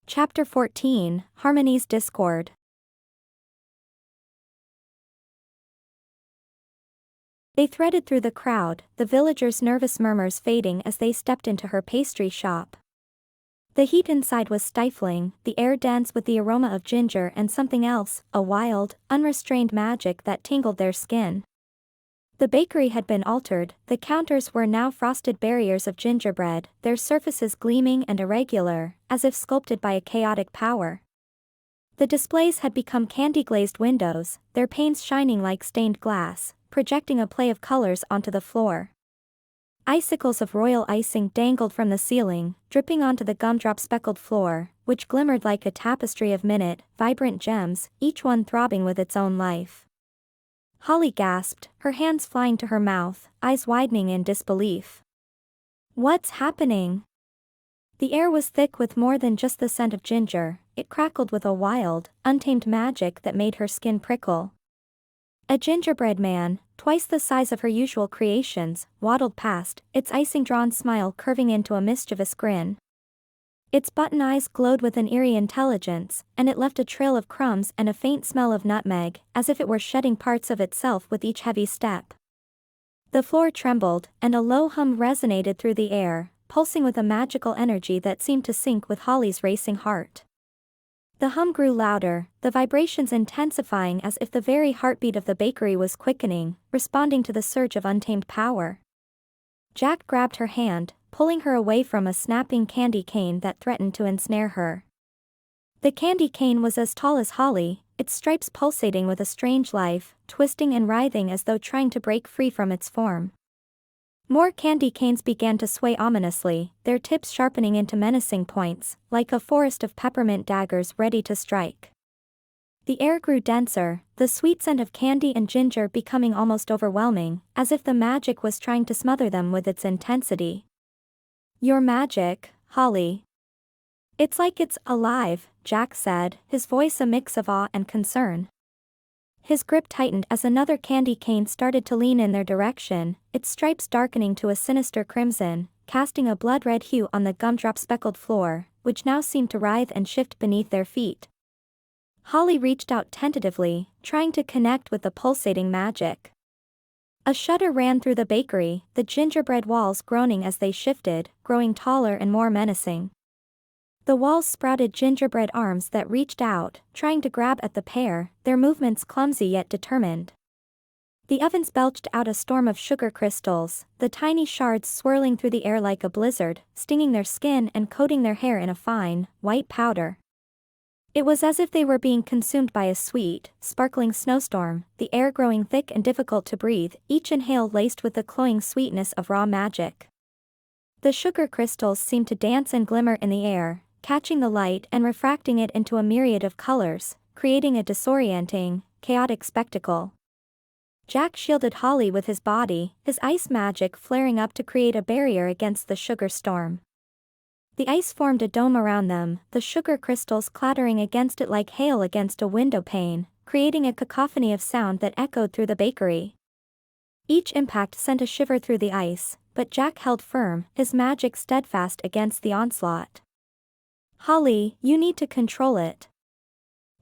Chapter 14, Harmony's Discord. They threaded through the crowd, the villagers' nervous murmurs fading as they stepped into her pastry shop. The heat inside was stifling, the air dense with the aroma of ginger and something else, a wild, unrestrained magic that tingled their skin. The bakery had been altered, the counters were now frosted barriers of gingerbread, their surfaces gleaming and irregular, as if sculpted by a chaotic power. The displays had become candy-glazed windows, their panes shining like stained glass, projecting a play of colors onto the floor. Icicles of royal icing dangled from the ceiling, dripping onto the gumdrop-speckled floor, which glimmered like a tapestry of minute, vibrant gems, each one throbbing with its own life. Holly gasped, her hands flying to her mouth, eyes widening in disbelief. What's happening? The air was thick with more than just the scent of ginger, it crackled with a wild, untamed magic that made her skin prickle. A gingerbread man, twice the size of her usual creations, waddled past, its icing-drawn smile curving into a mischievous grin. Its button eyes glowed with an eerie intelligence, and it left a trail of crumbs and a faint smell of nutmeg, as if it were shedding parts of itself with each heavy step. The floor trembled, and a low hum resonated through the air, pulsing with a magical energy that seemed to sync with Holly's racing heart. The hum grew louder, the vibrations intensifying as if the very heartbeat of the bakery was quickening, responding to the surge of untamed power. Jack grabbed her hand, pulling her away from a snapping candy cane that threatened to ensnare her. The candy cane was as tall as Holly, its stripes pulsating with a strange life, twisting and writhing as though trying to break free from its form. More candy canes began to sway ominously, their tips sharpening into menacing points, like a forest of peppermint daggers ready to strike. The air grew denser, the sweet scent of candy and ginger becoming almost overwhelming, as if the magic was trying to smother them with its intensity. "Your magic, Holly. It's like it's alive," Jack said, his voice a mix of awe and concern. His grip tightened as another candy cane started to lean in their direction, its stripes darkening to a sinister crimson, casting a blood-red hue on the gumdrop-speckled floor, which now seemed to writhe and shift beneath their feet. Holly reached out tentatively, trying to connect with the pulsating magic. A shudder ran through the bakery, the gingerbread walls groaning as they shifted, growing taller and more menacing. The walls sprouted gingerbread arms that reached out, trying to grab at the pair, their movements clumsy yet determined. The ovens belched out a storm of sugar crystals, the tiny shards swirling through the air like a blizzard, stinging their skin and coating their hair in a fine, white powder. It was as if they were being consumed by a sweet, sparkling snowstorm, the air growing thick and difficult to breathe, each inhale laced with the cloying sweetness of raw magic. The sugar crystals seemed to dance and glimmer in the air, catching the light and refracting it into a myriad of colors, creating a disorienting, chaotic spectacle. Jack shielded Holly with his body, his ice magic flaring up to create a barrier against the sugar storm. The ice formed a dome around them, the sugar crystals clattering against it like hail against a window pane, creating a cacophony of sound that echoed through the bakery. Each impact sent a shiver through the ice, but Jack held firm, his magic steadfast against the onslaught. "Holly, you need to control it.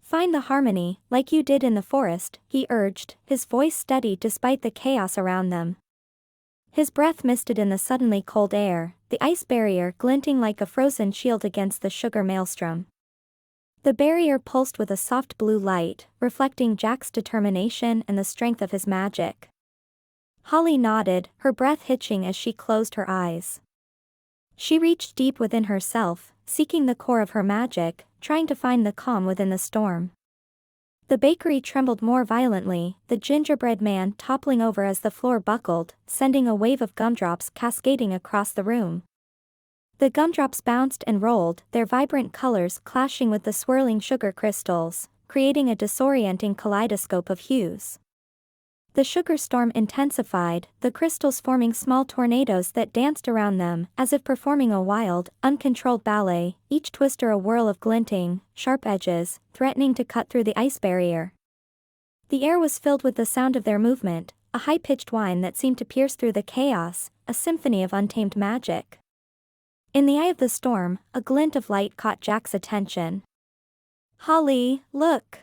Find the harmony, like you did in the forest," he urged, his voice steady despite the chaos around them. His breath misted in the suddenly cold air, the ice barrier glinting like a frozen shield against the sugar maelstrom. The barrier pulsed with a soft blue light, reflecting Jack's determination and the strength of his magic. Holly nodded, her breath hitching as she closed her eyes. She reached deep within herself, seeking the core of her magic, trying to find the calm within the storm. The bakery trembled more violently, the gingerbread man toppling over as the floor buckled, sending a wave of gumdrops cascading across the room. The gumdrops bounced and rolled, their vibrant colors clashing with the swirling sugar crystals, creating a disorienting kaleidoscope of hues. The sugar storm intensified, the crystals forming small tornadoes that danced around them, as if performing a wild, uncontrolled ballet, each twister a whirl of glinting, sharp edges, threatening to cut through the ice barrier. The air was filled with the sound of their movement, a high-pitched whine that seemed to pierce through the chaos, a symphony of untamed magic. In the eye of the storm, a glint of light caught Jack's attention. "Holly, look!"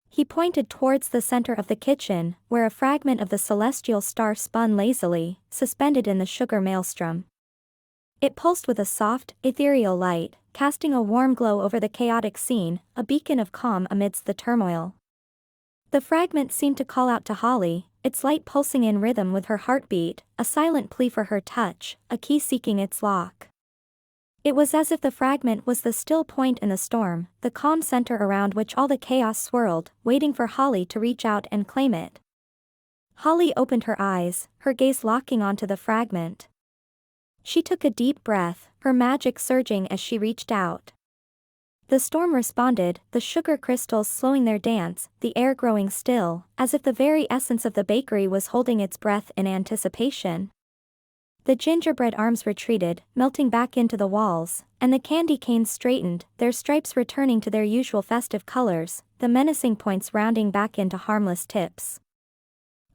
He pointed towards the center of the kitchen, where a fragment of the celestial star spun lazily, suspended in the sugar maelstrom. It pulsed with a soft, ethereal light, casting a warm glow over the chaotic scene, a beacon of calm amidst the turmoil. The fragment seemed to call out to Holly, its light pulsing in rhythm with her heartbeat, a silent plea for her touch, a key seeking its lock. It was as if the fragment was the still point in the storm, the calm center around which all the chaos swirled, waiting for Holly to reach out and claim it. Holly opened her eyes, her gaze locking onto the fragment. She took a deep breath, her magic surging as she reached out. The storm responded, the sugar crystals slowing their dance, the air growing still, as if the very essence of the bakery was holding its breath in anticipation. The gingerbread arms retreated, melting back into the walls, and the candy canes straightened, their stripes returning to their usual festive colors, the menacing points rounding back into harmless tips.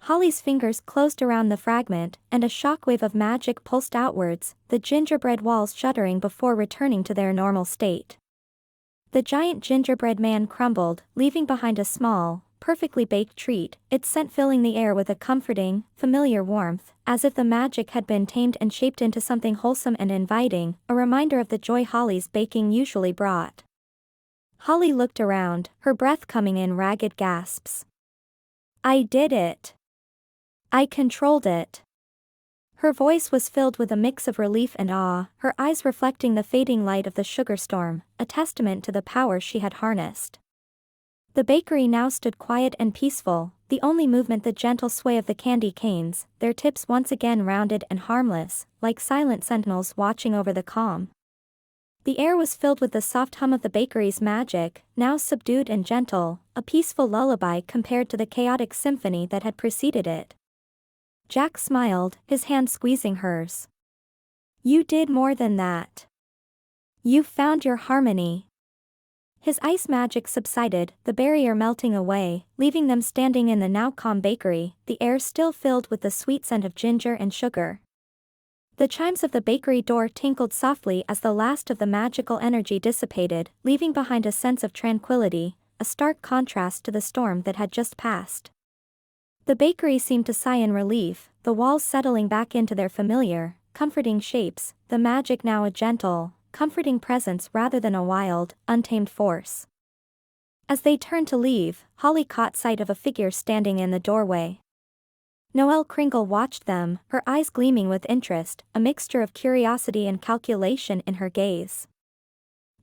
Holly's fingers closed around the fragment, and a shockwave of magic pulsed outwards, the gingerbread walls shuddering before returning to their normal state. The giant gingerbread man crumbled, leaving behind a small, perfectly baked treat, its scent filling the air with a comforting, familiar warmth, as if the magic had been tamed and shaped into something wholesome and inviting, a reminder of the joy Holly's baking usually brought. Holly looked around, her breath coming in ragged gasps. "I did it! I controlled it!" Her voice was filled with a mix of relief and awe, her eyes reflecting the fading light of the sugar storm, a testament to the power she had harnessed. The bakery now stood quiet and peaceful, the only movement the gentle sway of the candy canes, their tips once again rounded and harmless, like silent sentinels watching over the calm. The air was filled with the soft hum of the bakery's magic, now subdued and gentle, a peaceful lullaby compared to the chaotic symphony that had preceded it. Jack smiled, his hand squeezing hers. "You did more than that. You found your harmony." His ice magic subsided, the barrier melting away, leaving them standing in the now calm bakery, the air still filled with the sweet scent of ginger and sugar. The chimes of the bakery door tinkled softly as the last of the magical energy dissipated, leaving behind a sense of tranquility, a stark contrast to the storm that had just passed. The bakery seemed to sigh in relief, the walls settling back into their familiar, comforting shapes, the magic now a gentle, comforting presence rather than a wild, untamed force. As they turned to leave, Holly caught sight of a figure standing in the doorway. Noelle Kringle watched them, her eyes gleaming with interest, a mixture of curiosity and calculation in her gaze.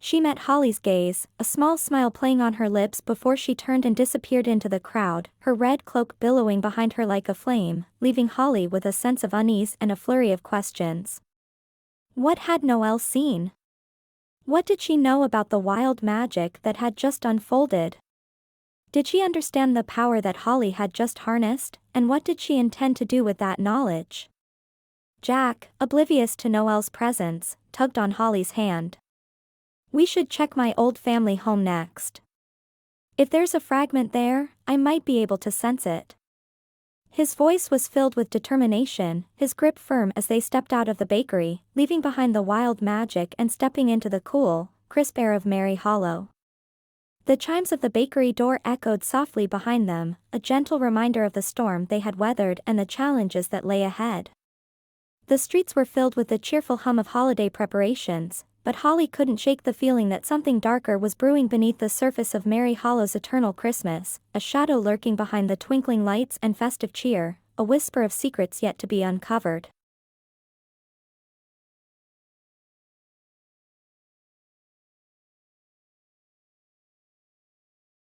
She met Holly's gaze, a small smile playing on her lips before she turned and disappeared into the crowd, her red cloak billowing behind her like a flame, leaving Holly with a sense of unease and a flurry of questions. What had Noelle seen? What did she know about the wild magic that had just unfolded? Did she understand the power that Holly had just harnessed, and what did she intend to do with that knowledge? Jack, oblivious to Noelle's presence, tugged on Holly's hand. "We should check my old family home next. If there's a fragment there, I might be able to sense it." His voice was filled with determination, his grip firm as they stepped out of the bakery, leaving behind the wild magic and stepping into the cool, crisp air of Mary Hollow. The chimes of the bakery door echoed softly behind them, a gentle reminder of the storm they had weathered and the challenges that lay ahead. The streets were filled with the cheerful hum of holiday preparations, but Holly couldn't shake the feeling that something darker was brewing beneath the surface of Mary Hollow's eternal Christmas, a shadow lurking behind the twinkling lights and festive cheer, a whisper of secrets yet to be uncovered.